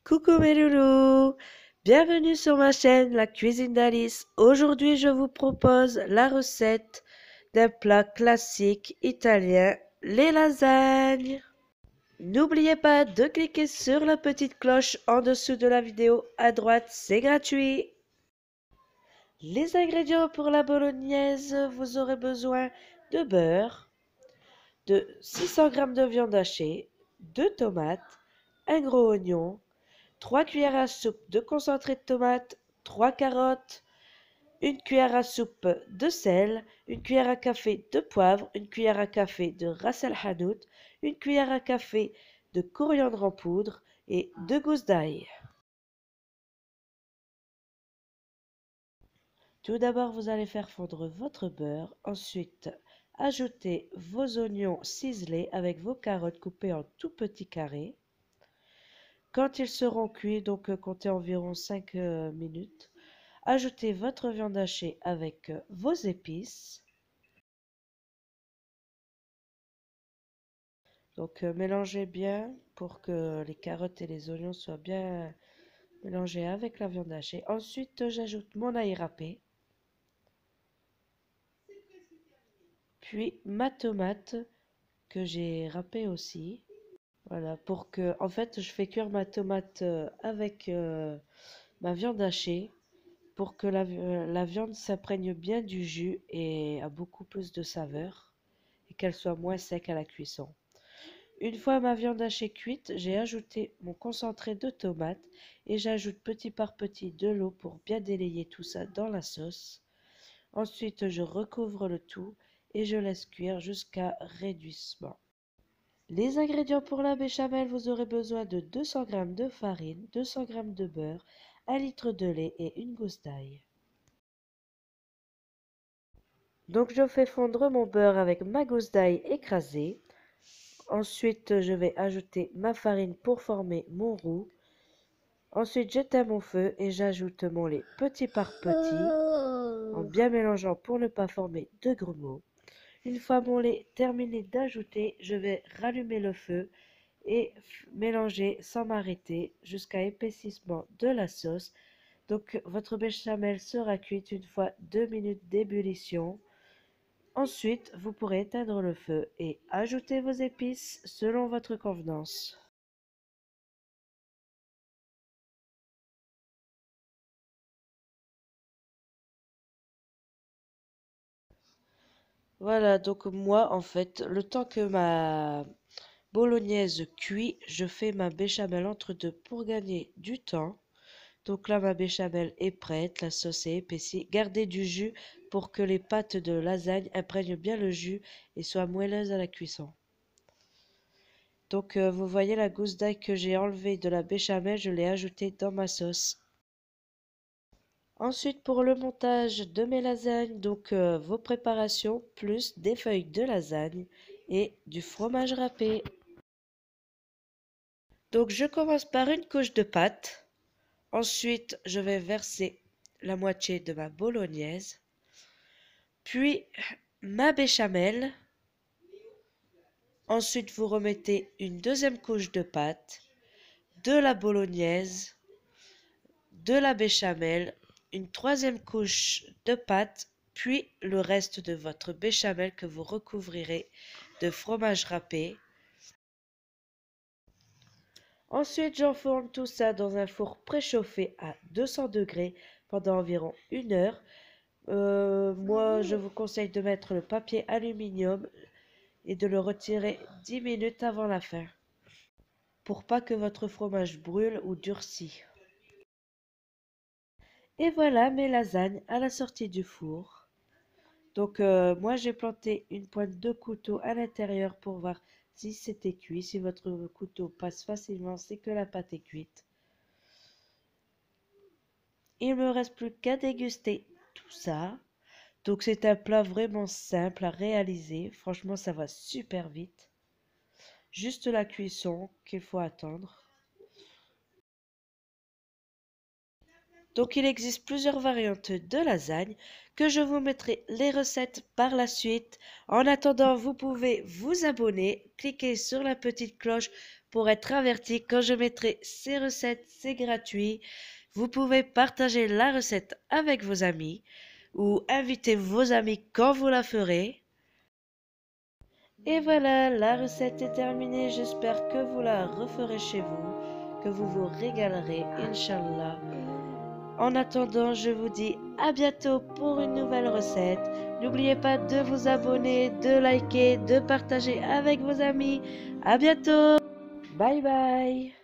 Coucou mes loulous, bienvenue sur ma chaîne La Cuisine d'Alice. Aujourd'hui je vous propose la recette d'un plat classique italien, les lasagnes. N'oubliez pas de cliquer sur la petite cloche en dessous de la vidéo à droite, c'est gratuit. Les ingrédients pour la bolognaise, vous aurez besoin de beurre, de 600 g de viande hachée, 2 tomates, un gros oignon, 3 cuillères à soupe de concentré de tomate, 3 carottes, une cuillère à soupe de sel, une cuillère à café de poivre, une cuillère à café de ras el hanout, une cuillère à café de coriandre en poudre et 2 gousses d'ail. Tout d'abord, vous allez faire fondre votre beurre. Ensuite, ajoutez vos oignons ciselés avec vos carottes coupées en tout petits carrés. Quand ils seront cuits, donc comptez environ 5 minutes, ajoutez votre viande hachée avec vos épices. Donc mélangez bien pour que les carottes et les oignons soient bien mélangés avec la viande hachée. Ensuite, j'ajoute mon ail râpé. Puis ma tomate que j'ai râpée aussi. Voilà, pour que, en fait, je fais cuire ma tomate avec ma viande hachée pour que la viande s'imprègne bien du jus et a beaucoup plus de saveur et qu'elle soit moins sec à la cuisson. Une fois ma viande hachée cuite, j'ai ajouté mon concentré de tomate et j'ajoute petit par petit de l'eau pour bien délayer tout ça dans la sauce. Ensuite, je recouvre le tout et je laisse cuire jusqu'à réduisement. Les ingrédients pour la béchamel, vous aurez besoin de 200 g de farine, 200 g de beurre, 1 litre de lait et une gousse d'ail. Donc je fais fondre mon beurre avec ma gousse d'ail écrasée. Ensuite, je vais ajouter ma farine pour former mon roux. Ensuite, j'éteins mon feu et j'ajoute mon lait petit par petit, en bien mélangeant pour ne pas former de grumeaux. Une fois mon lait terminé d'ajouter, je vais rallumer le feu et mélanger sans m'arrêter jusqu'à épaississement de la sauce. Donc, votre béchamel sera cuite une fois 2 minutes d'ébullition. Ensuite, vous pourrez éteindre le feu et ajouter vos épices selon votre convenance. Voilà, donc moi, en fait, le temps que ma bolognaise cuit, je fais ma béchamel entre deux pour gagner du temps. Donc là, ma béchamel est prête, la sauce est épaissie. Gardez du jus pour que les pâtes de lasagne imprègnent bien le jus et soient moelleuses à la cuisson. Donc vous voyez la gousse d'ail que j'ai enlevée de la béchamel, je l'ai ajoutée dans ma sauce. Ensuite, pour le montage de mes lasagnes, donc vos préparations plus des feuilles de lasagne et du fromage râpé. Donc je commence par une couche de pâte. Ensuite, je vais verser la moitié de ma bolognaise, puis ma béchamel. Ensuite, vous remettez une deuxième couche de pâte, de la bolognaise, de la béchamel, une troisième couche de pâte, puis le reste de votre béchamel que vous recouvrirez de fromage râpé. Ensuite, j'enfourne tout ça dans un four préchauffé à 200 degrés pendant environ 1 heure. Moi, je vous conseille de mettre le papier aluminium et de le retirer 10 minutes avant la fin, pour pas que votre fromage brûle ou durcisse. Et voilà mes lasagnes à la sortie du four. Donc moi j'ai planté une pointe de couteau à l'intérieur pour voir si c'était cuit. Si votre couteau passe facilement, c'est que la pâte est cuite. Il me reste plus qu'à déguster tout ça. Donc c'est un plat vraiment simple à réaliser. Franchement, ça va super vite. Juste la cuisson qu'il faut attendre. Donc il existe plusieurs variantes de lasagne que je vous mettrai les recettes par la suite. En attendant, vous pouvez vous abonner, cliquer sur la petite cloche pour être averti quand je mettrai ces recettes. C'est gratuit. Vous pouvez partager la recette avec vos amis ou inviter vos amis quand vous la ferez. Et voilà, la recette est terminée. J'espère que vous la referez chez vous, que vous vous régalerez, Inch'Allah. En attendant, je vous dis à bientôt pour une nouvelle recette. N'oubliez pas de vous abonner, de liker, de partager avec vos amis. À bientôt. Bye bye.